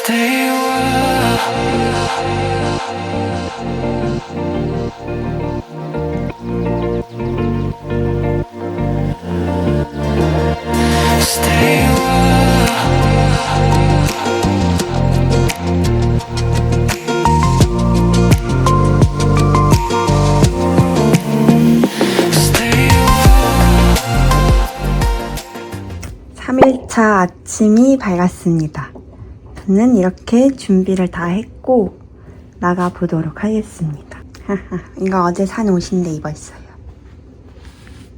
Stay a while. Stay a while. Stay a while. 3일차 아침이 밝았습니다. 저는 이렇게 준비를 다 했고 나가보도록 하겠습니다. 이거 어제 산 옷인데 입었어요.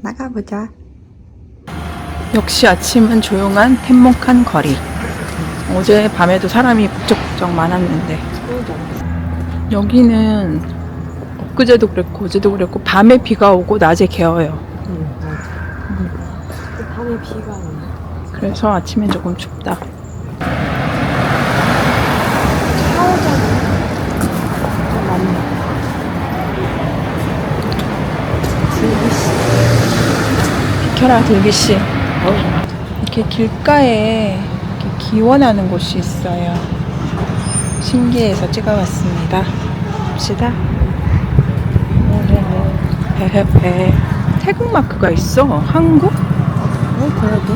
나가보자. 역시 아침은 조용한 텐목한 거리. 어제 밤에도 사람이 북적북적 많았는데 여기는 엊그제도 그랬고 어제도 그랬고 밤에 비가 오고 낮에 개어요. 밤에 비가 오네. 그래서 아침엔 조금 춥다. 비켜라 들기씨. 이렇게 길가에 이렇게 기원하는 곳이 있어요. 신기해서 찍어봤습니다. 봅시다. 배. 태국 마크가 있어. 한국? 그러게.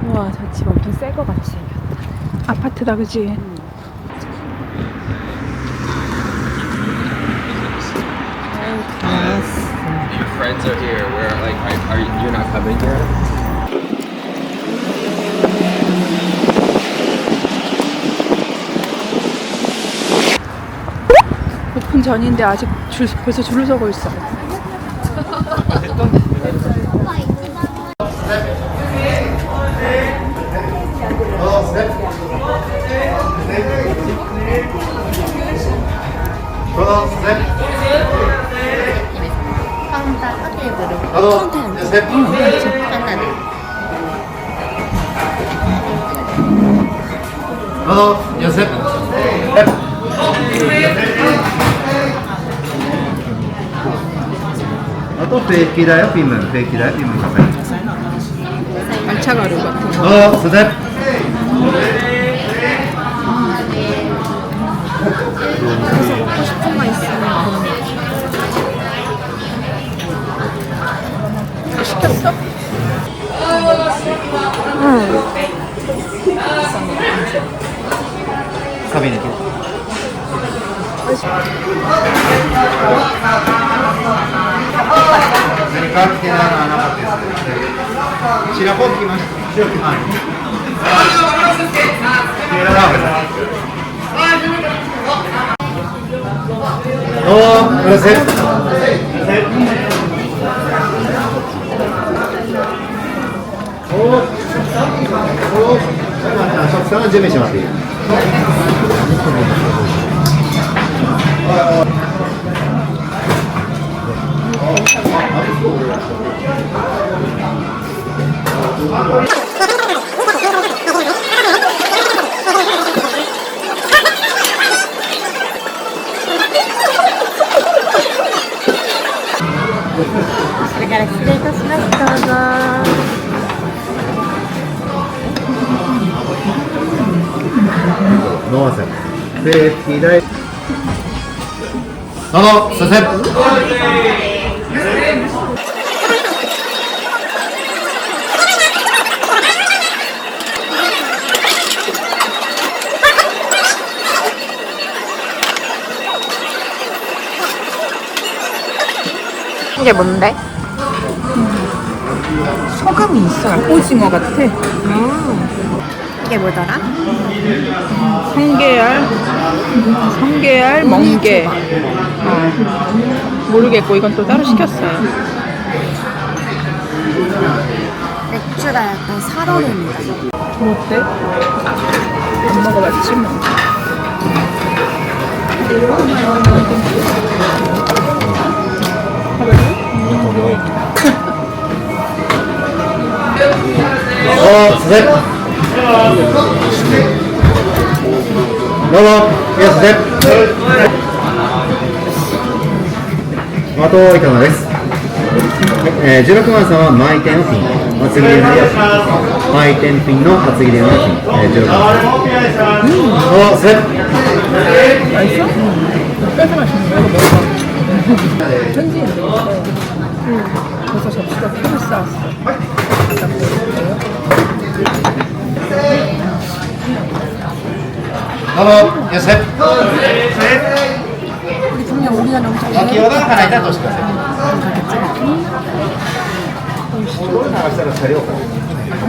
우와, 저 집 엄청 새 거 같이 생겼다. 아파트다, 그지? Your friends are here. Where, like, are you not coming here? 오픈 전인데 아직 벌써 줄을 서고 있어. 연습. 또 페이키다요, 빔은 페이키다요, 빔은 가까이. 알차가루 같은 거. 스텝. 먹고 싶은 거 있으면 시켰어? 카비네트.何か来てないのはなかったですね。白子来ました。はい。どうも、よろしく。食の準備します。それから失礼いたします。どうぞ。飲ませ。で、左。どうぞ、すいません。 이게 뭔데? 소금이 있어. 오징어 같아. 이게 뭐더라? 성게알, 멍게. 모르겠고 이건 또 따로 시켰어요. 맥주가 약간 살얼음이다. 뭐 어때? 안 먹어봤지 뭐. 스텝. 너무 스텝. トいかがです。16番さんは前転のピン、厚切りの前転ピンの厚切りのピン、16番さん。お、セット。 빼서 맛있는 거 이거 먹어봐. 천지인데 벌써 접시가 풀을 쌓았어.よし、セット。 우리 분명 우리가 너무 잘 先ほどの腹痛いとしてください。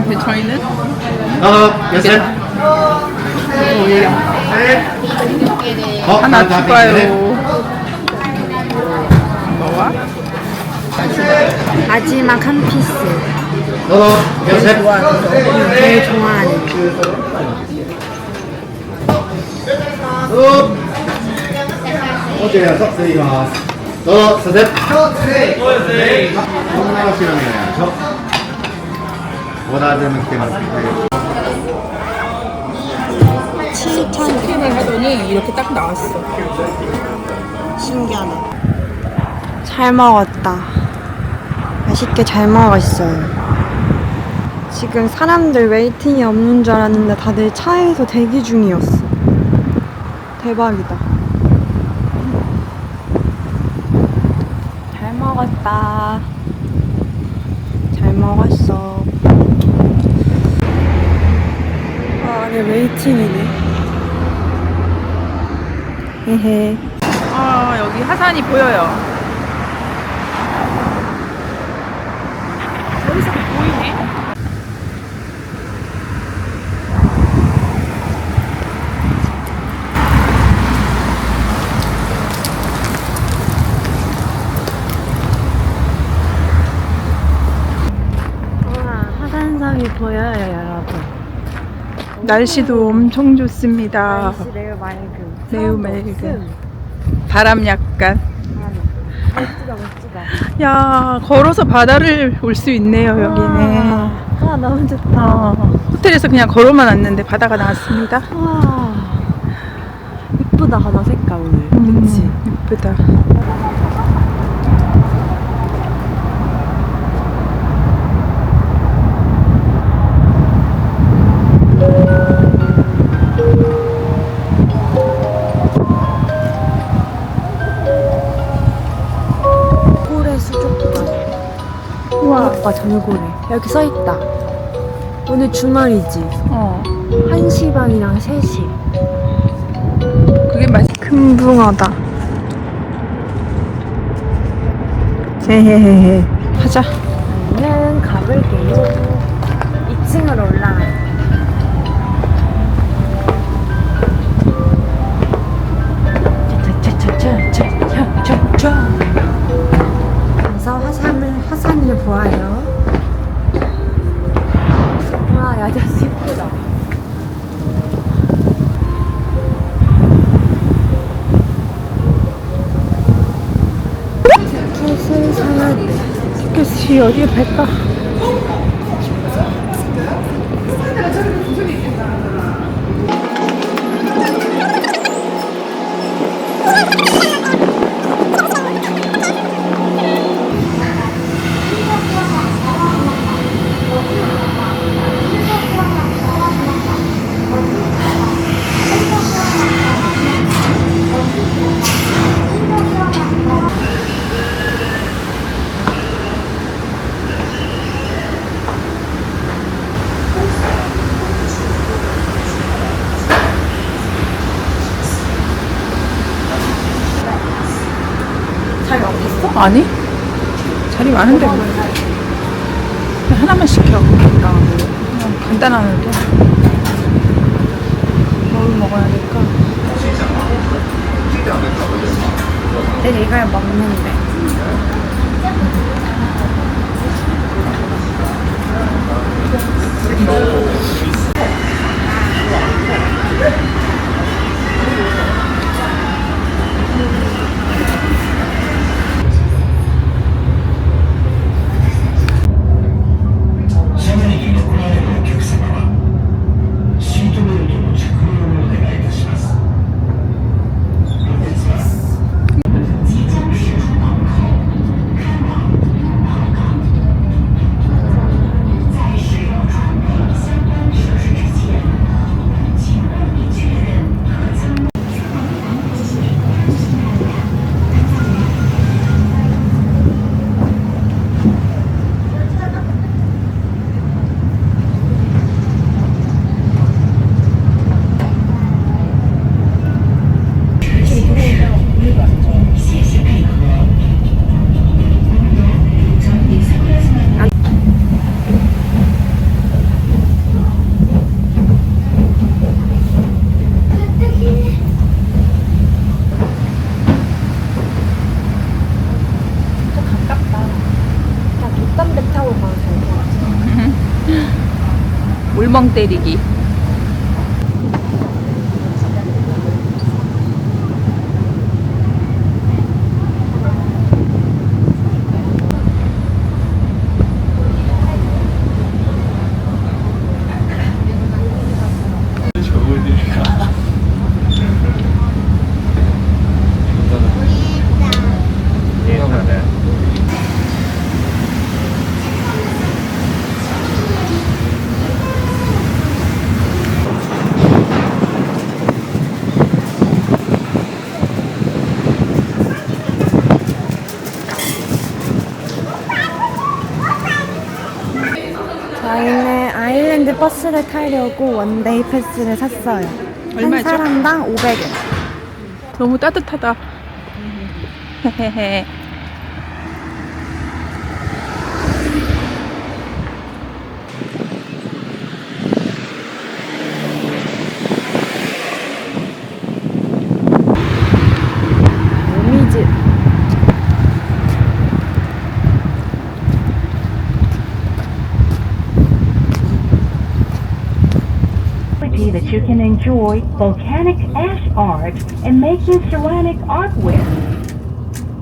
근데 저희는 よし、セット。 하나 추가요. 뭐야? 마지막 한 피스. どうぞ、よし、セット。 제일 좋아하는. どうぞ。おちらと失礼します。どうぞ、セット。こんなお城になりましょう。オーダー全部来てますね。 스캔을 하더니 이렇게 딱 나왔어. 신기하네. 잘 먹었다. 맛있게 잘 먹었어요. 지금 사람들 웨이팅이 없는 줄 알았는데 다들 차에서 대기 중이었어. 대박이다. 잘 먹었다. 잘 먹었어. 아, 안에 웨이팅이네. 헤헤. 여기 하산이 보여요. 여기서 보이네. 와, 하산섬이 보여요, 여러분. 날씨도 엄청 좋습니다. 날씨 매우 맑음. 매우 사람도 맑음. 없음. 바람 약간. 멋지다, 멋지다. 야, 걸어서 바다를 올 수 있네요, 여기는. 아, 너무 좋다. 호텔에서 그냥 걸어만 왔는데 바다가 나왔습니다. 와, 이쁘다, 바다 색깔 오늘. 그치? 예쁘다. 고래 수족관. 우와. 오빠 전골에. 여기 써있다. 오늘 주말이지. 1시 반이랑 3시. 그게 맛. 큰 붕어다. 헤헤헤헤. 하자. 저는 가볼게요. 2층으로 올라가요. 그래서 화산을 보아요. 와, 야자수 예쁘다. 티켓을 사야 돼. 티켓이 어디에 팔까? 아니? 자리 많은데 뭐. 그냥 하나만 시켜. 그냥 간단한 거. 뭘 먹어야 될까? 내가 이걸 먹는데. 배 타고 가면 될것 같아. 물멍 때리기. 저희는 아일랜드 버스를 타려고 원데이 패스를 샀어요. 얼마죠? 한 사람당 500엔. 너무 따뜻하다. 헤헤헤. 모미즈. That you can enjoy volcanic ash art and making ceramic artware.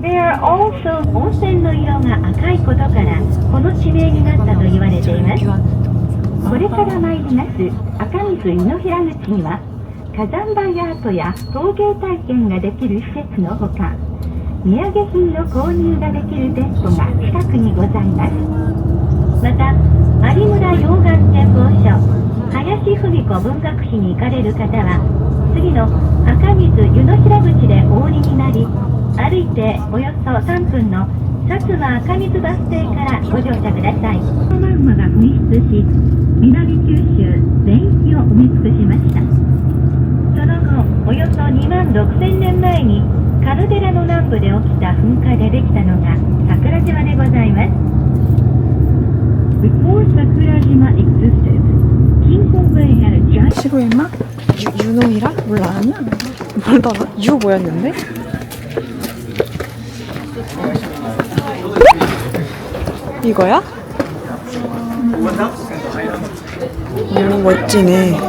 There are also 温泉の色が赤いことからこの地名になったと言われています。これから参ります赤水湯の平口には火山灰アートや陶芸体験ができる施設のほか土産品の購入ができる店舗が近くにございます。また有村溶岩展望所林芙美子文学碑に行かれる方は次の赤水湯の平口でお降りになり歩いておよそ3分の薩摩赤水バス停からご乗車ください。マグマが噴出し南九州全域を埋め尽くしました。その後およそ2万6000年前にカルデラの南部で起きた噴火でできたのが桜島でございます。Before Sakurajima existed, King Kobe had a giant 시로에마? 유노이라? 몰라. 아니야. 모르더라. 유 뭐였는데? 이거야? 너무 멋지네.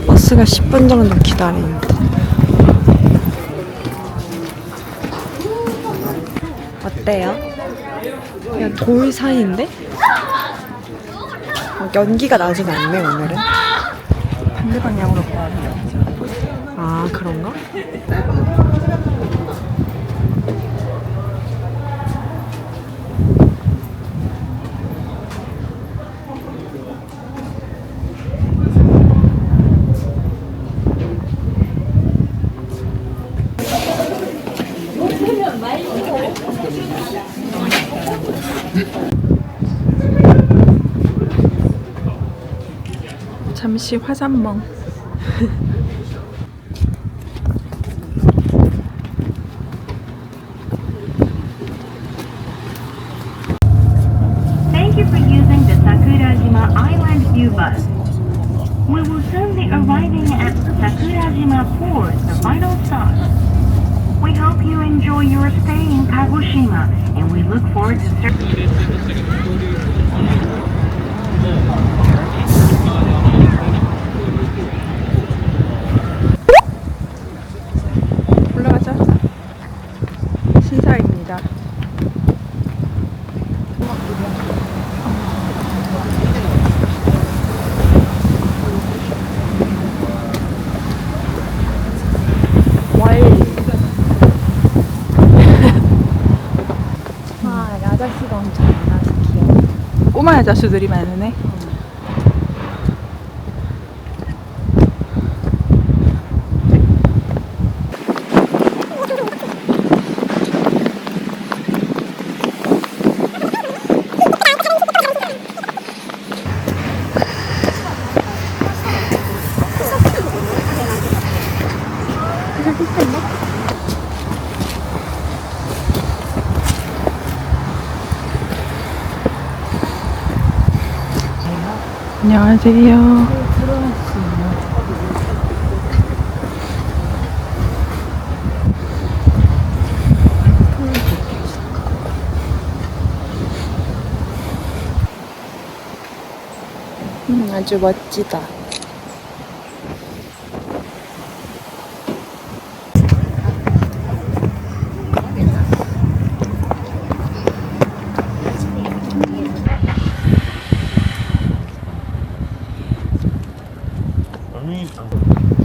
버스가 10분 정도 기다립니다. 어때요? 그냥 돌 사이인데? 연기가 나진 않네 오늘은. 반대 방향으로 가야 돼요. 아 그런가? 잠시 화산멍. Thank you for using the Sakurajima Island View Bus. We will soon be arriving at Sakurajima Port, the final stop. We hope you enjoy your stay in Kagoshima, and we look forward to serving. 올라가자. 신사입니다. 아 아저씨가 엄청 많아서 귀여워. 꼬마 아저씨들이 많으네. 안녕하세요. 아주 멋지다.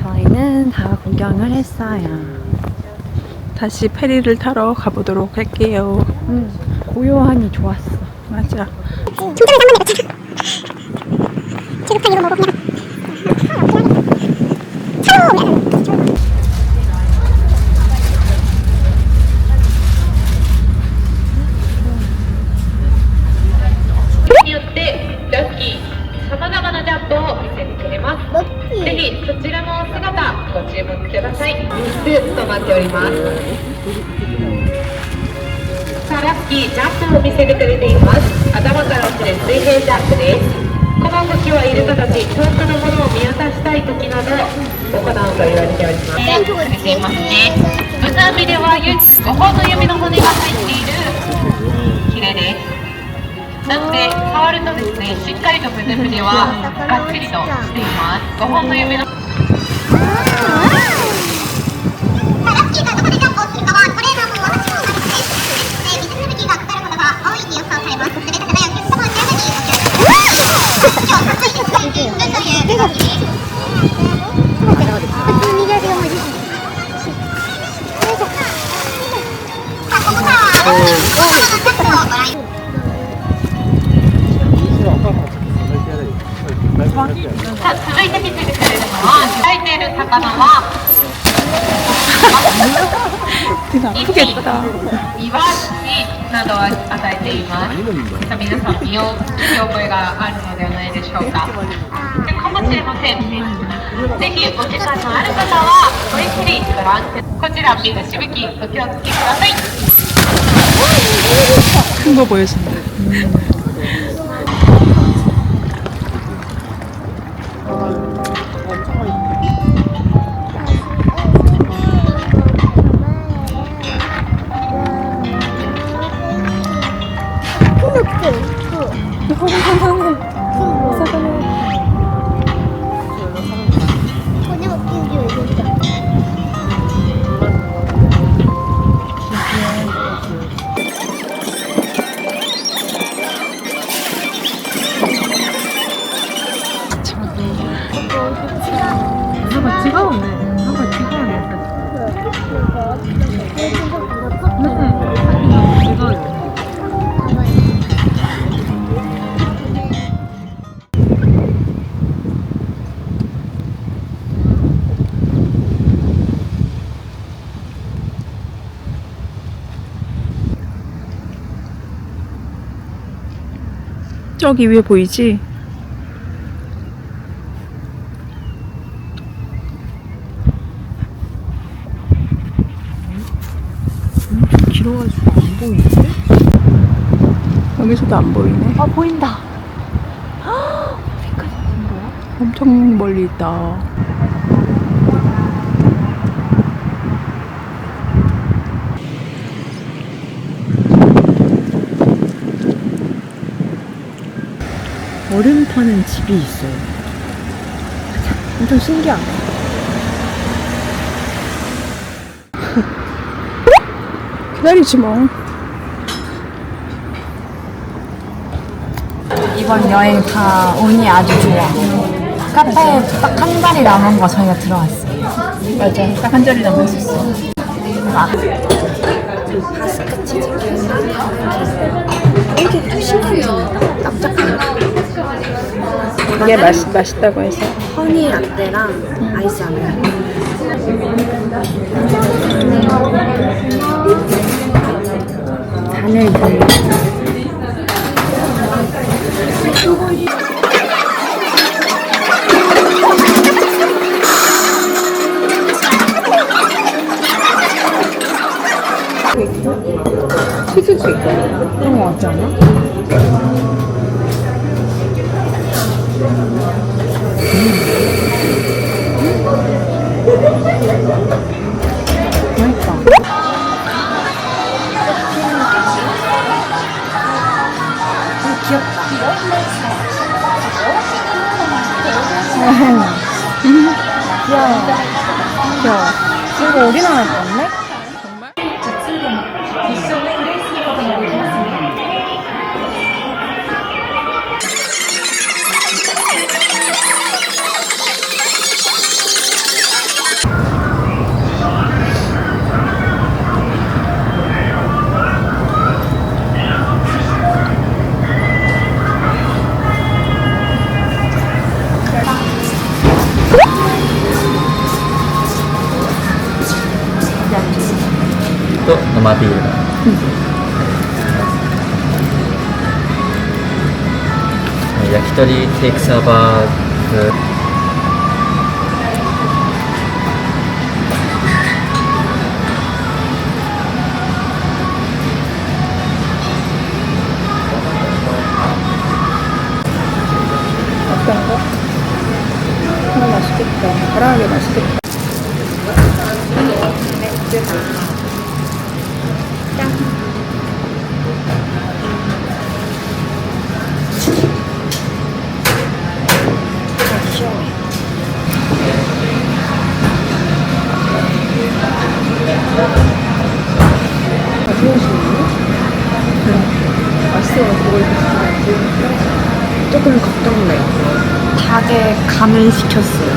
저희는 다 구경을 했어요. 다시 페리를 타러 가보도록 할게요. 고요하니 좋았어. 맞아.ぜひそちらの姿ご注目ください。3つとなっております。さあラッキージャンプを見せてくれています。頭から落ちる水平ジャンプです。この動きはイルカたち遠くのものを見渡したい時など行うと言われております。されていますね。ブザービでは唯一5本の指の骨が入っているヒレです。なので触るとですね、しっかりとブズビではがっちりとしています。5本の指のラッキーがどこでジャンプをするかはトレーナーも私も同じです。水しぶきがかかることが大いに予想されます。それだけのお客様には今日かっこいいですね。という動きです。普通にやるように。さあここからは私のジャンプをご覧。さあ続いて見せてくれるのは描いている魚はイワシなどを与えています。さあ皆さん見覚えがあるのではないでしょうか。かもしれません。ぜひお時間のある方はごゆっくりご覧ください。こちら水しぶきお気をつけください。큰 거 보여준다. 저기 위에 보이지? 길어가지고 안 보이는데? 여기서도 안 보이네. 아 보인다. 어디까지 가는 거야? 엄청 멀리 있다. 얼음 타는 집이 있어요. 엄청 신기하다. 기다리지 뭐. 이번 여행 다 운이 아주 좋아. 카페에 딱 한 자리 남은 거 저희가 들어갔어요. 맞아. 딱 한 자리 남았었어. 바스크 치즈케이크랑 이게 또 신기하다. 납작한 이게 맛있다고 해서. 허니 라떼랑 아이스 아메리카노. 잔을 돌려. 치즈도 있고 그런 거 같지 않아? 귀여워. 이거 어디 나갈 건데? 정말? Itu mati. Yakitori takes about 어떤 거? 정말 맛있겠다. 다양하게 맛있겠다. 조금 걱정돼요. 닭에 간을 시켰어요.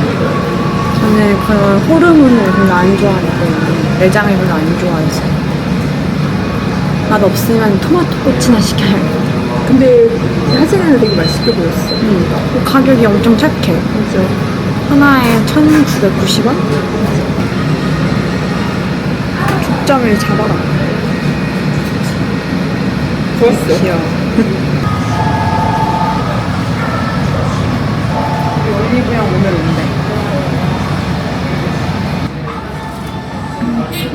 저는 그런 호르몬을 별로 안 좋아하기 때문에 내장을 별로 안 좋아해서 맛 없으면 토마토 꼬치나 시켜요. 근데 사진에는 되게 맛있게 보였어. 가격이 엄청 착해. 그래서 하나에 1,990원? 초점을 잡아라. 좋았어. 귀여워. 올리브영 오늘 온대.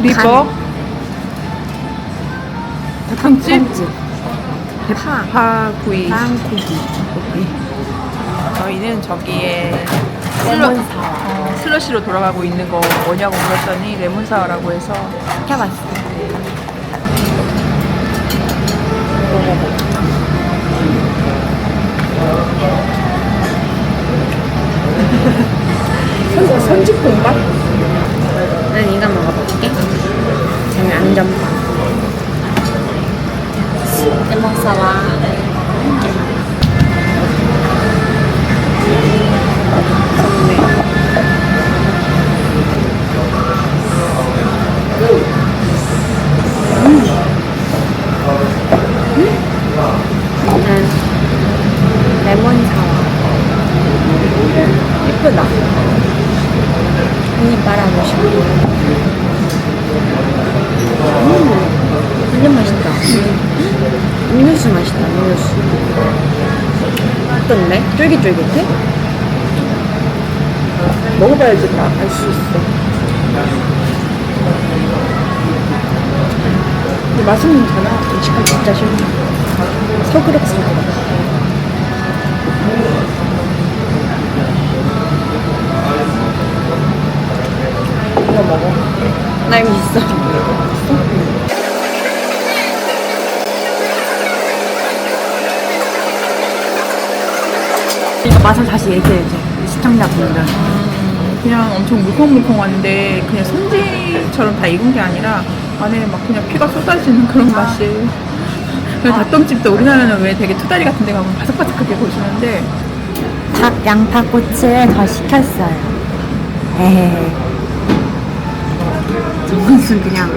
리버 닭강집 파구이 빵고기. 저희는 저기에 레몬사와. 슬러시로 돌아가고 있는 거 뭐냐고 물었더니 레몬사와라고 해서 시켜봤어요. 선지국밥? 난 이거 먹어볼게. 저는 안전빵. 레몬사와. 레몬사와. 예쁘다. 한입 빨아보시고. 완전 맛있다. 음료수 맛있다, 음료수. 어떤데? 쫄깃쫄깃해? 먹어봐야지 다 알 수 있어. 근데 맛은 괜찮아. 음식은 진짜 싫다. 서그럭서그럭. 이거 먹어. 나 이거 있어. 이거 맛을 다시 얘기해줘. 시청자분들. 그냥 엄청 물컹물컹한데 그냥 손질처럼 다 익은 게 아니라 안에 막 그냥 피가 쏟아지는 그런 맛이. 닭똥집도 우리나라는 왜 되게 투다리 같은 데 가면 바삭바삭하게 보시는데 닭 양파꼬치를 더 시켰어요. 에헤헤. 정근순 그냥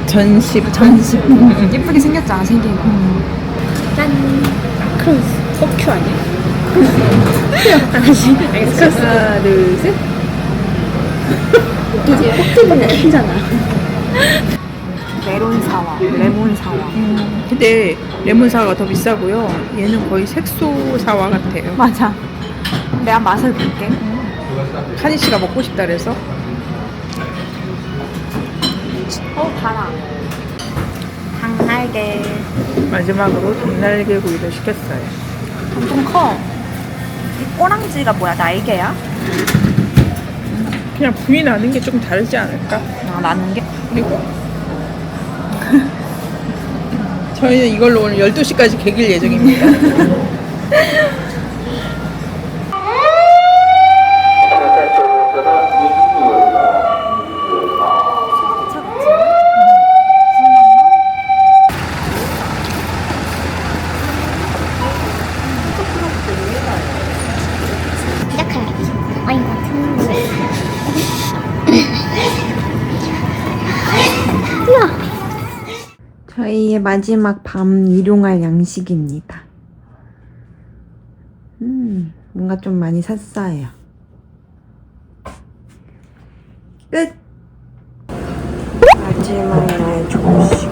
전십 예쁘게 생겼잖아, 생긴 거. 짠. 크로스. 포큐 아니야? 다시. 크로스. 하나 둘셋 포큐는 키잖아. 메론사와, 레몬사와. 근데 레몬사와가 더 비싸고요. 얘는 거의 색소사와 같아요. 맞아. 내가 맛을 볼게. 카니 씨가 먹고 싶다 그래서 달아. 닭날개. 마지막으로 닭날개 구이를 시켰어요. 엄청 커. 이 꼬랑지가 뭐야? 날개야? 그냥 부위 나는 게 조금 다르지 않을까? 아, 나는 게? 그리고 저희는 이걸로 오늘 12시까지 개길 예정입니다. 저의 마지막 밤 일용할 양식입니다. 뭔가 좀 많이 샀어요. 끝! 마지막 날 조식.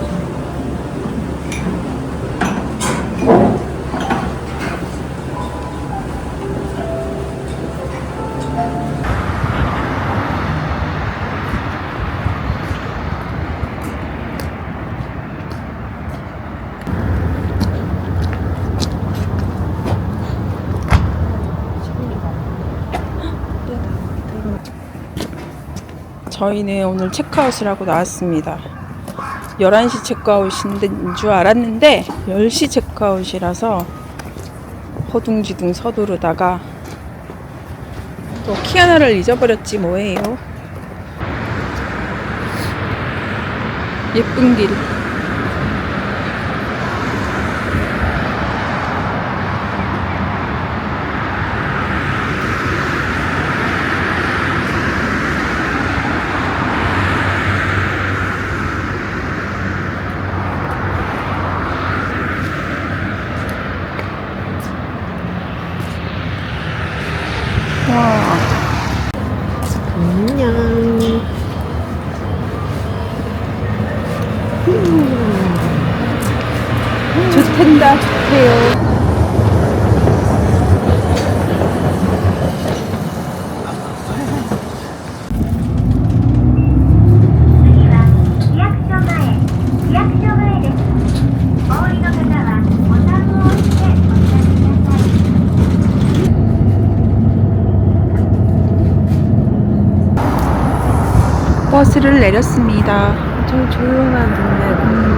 저희는 오늘 체크아웃을 하고 나왔습니다. 11시 체크아웃인 줄 알았는데 10시 체크아웃이라서 허둥지둥 서두르다가 또 키 하나를 잊어버렸지 뭐예요. 예쁜 길. 안녕. 좋텐다, 좋대요. 버스를 내렸습니다. 좀 조용한 동네다.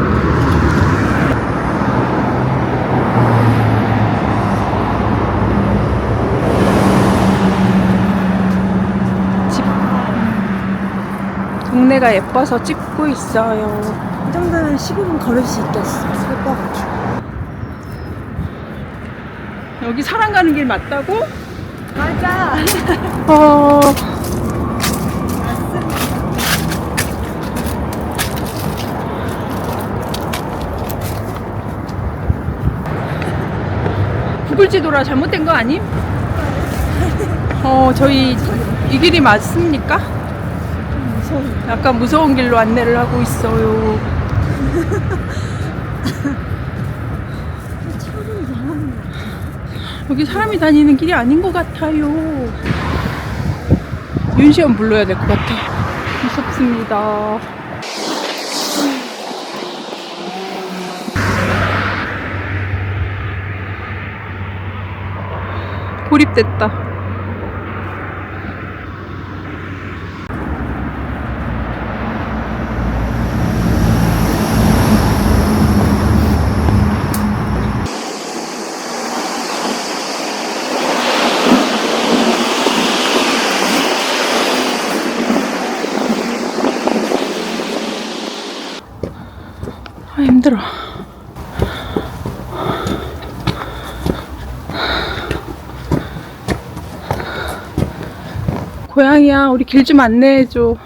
동네가 예뻐서 찍고 있어요. 이 정도면 15분 걸을 수 있겠어. 살 것 같아. 여기 사람 가는 길 맞다고? 맞아. 구글 지도라 잘못된 거 아님? 저희 이 길이 맞습니까? 약간 무서운 길로 안내를 하고 있어요. 여기 사람이 다니는 길이 아닌 것 같아요. 윤시원 불러야 될 것 같아. 무섭습니다. 고립됐다. 아, 힘들어. 고양이야, 우리 길 좀 안내해줘.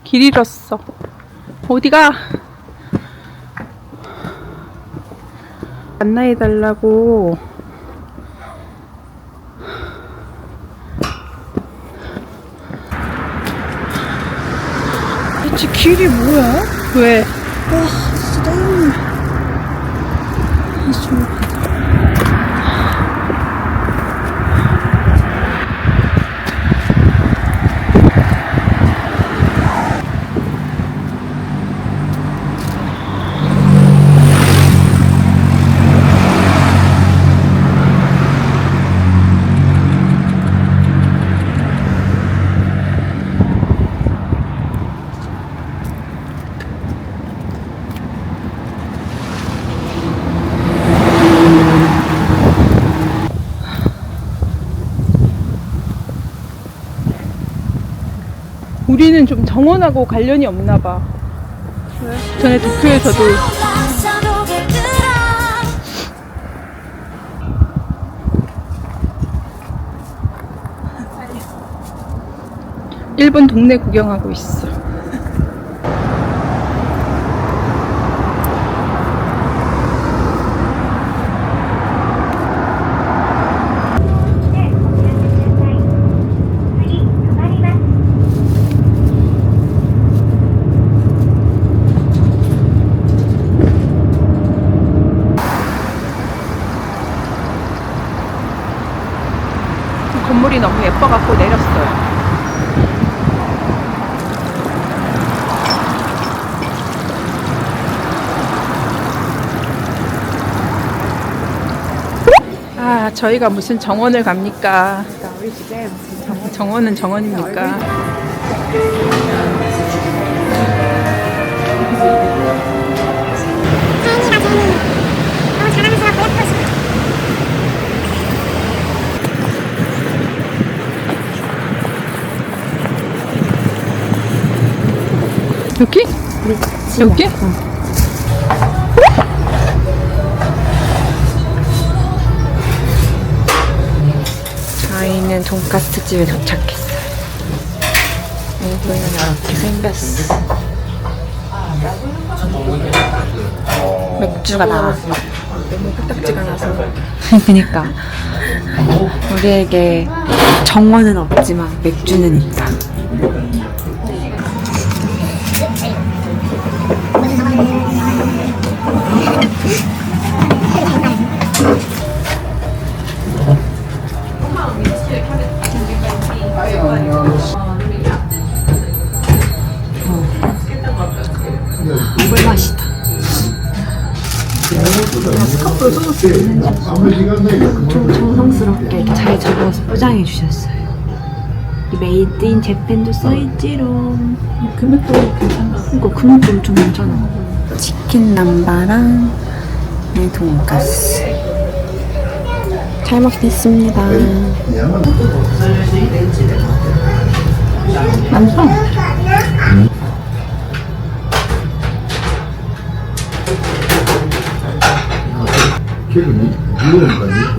길 잃었어. 어디가? 안내해달라고. 대체 길이 뭐야? 왜? 와, 진짜 짜증나. 우리는 좀 정원하고 관련이 없나 봐. 왜? 전에 도쿄에서도 일본 동네 구경하고 있어. 건물이 너무 예뻐갖고 내렸어요. 아, 저희가 무슨 정원을 갑니까? 우리 집에 무슨 정원은 정원입니까? 여기? 여기? 저희는 돈가스 집에 도착했어요. 여기는 이렇게 생겼어. 맥주가 나왔어. 너무 코딱지가 나서. 그니까 우리에게 정원은 없지만 맥주는 있다. 물 맛이다. 엄청 정성스럽게 이렇게 잘 잡아서 포장해 주셨어요. 이 메이드 인 재팬도 써있지롱. 금액도 괜찮아. 이거 금액도 엄청 괜찮아. 치킨 남바랑 네, 돈가스. 잘 먹겠습니다. 남성. 기분이 무거우니까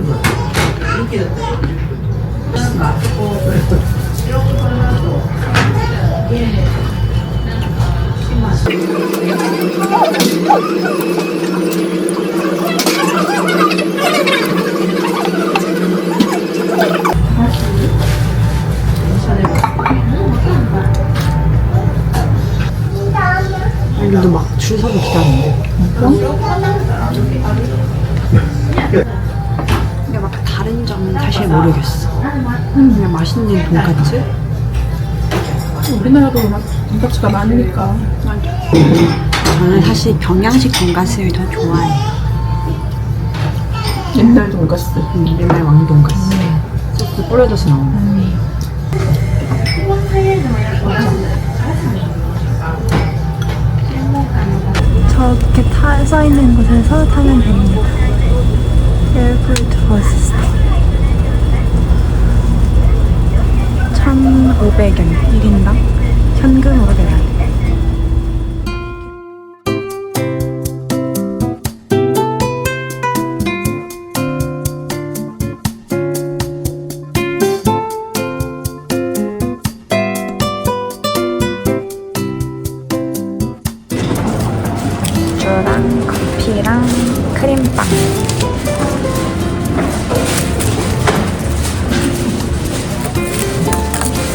여기도 막 줄 서서 기다리는데. 근데 막 다른 점은 사실 모르겠어. 그냥 맛있는 돈까스? 우리나라도 막 돈가스가 많으니까. 저는 사실 경양식 돈가스를 더 좋아해요. 옛날 돈가스. 옛날 왕 돈가스. 소스 뿌려져서 나오는. 저렇게 서 있는 곳에서 타면 됩니다. 에어포트 버스 스탑. 1,500원 1인당 현금으로 내야 돼. 맥주랑 커피랑 크림빵.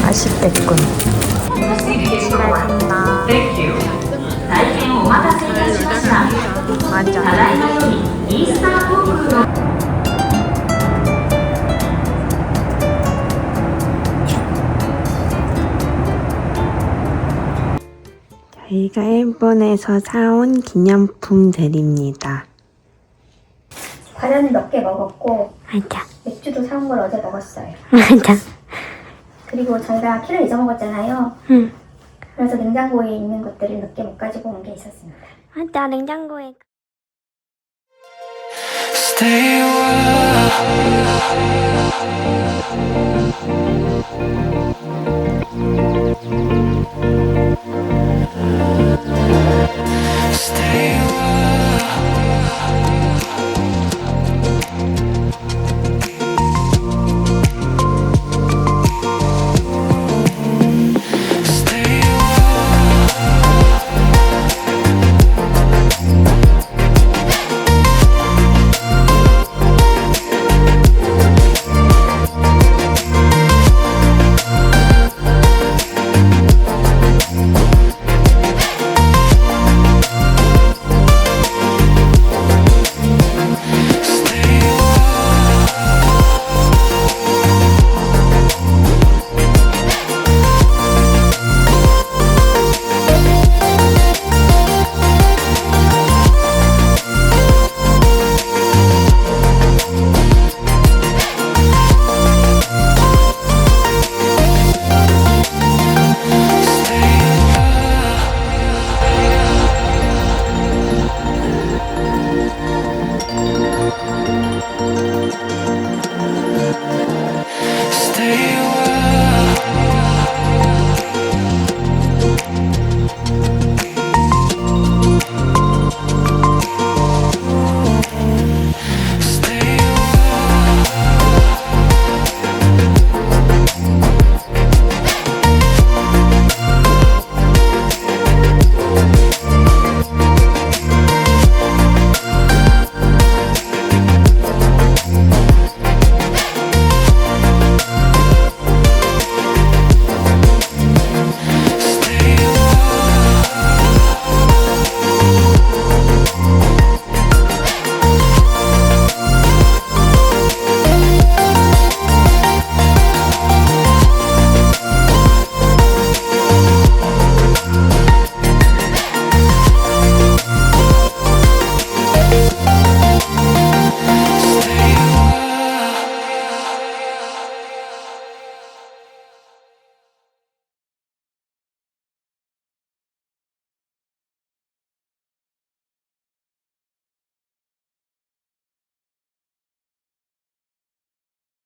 맛있겠군. 잘 간다. 맞아. 저희가 일본에서 사온 기념품들입니다. 과자는 몇 개 먹었고 맞아. 맥주도 사온 걸 어제 먹었어요. 맞아. 그리고 저희가 키를 잊어먹었잖아요. 응. 그래서 냉장고에 있는 것들을 몇 개 못 가지고 온 게 있었습니다. 맞아, 냉장고에. Stay a while.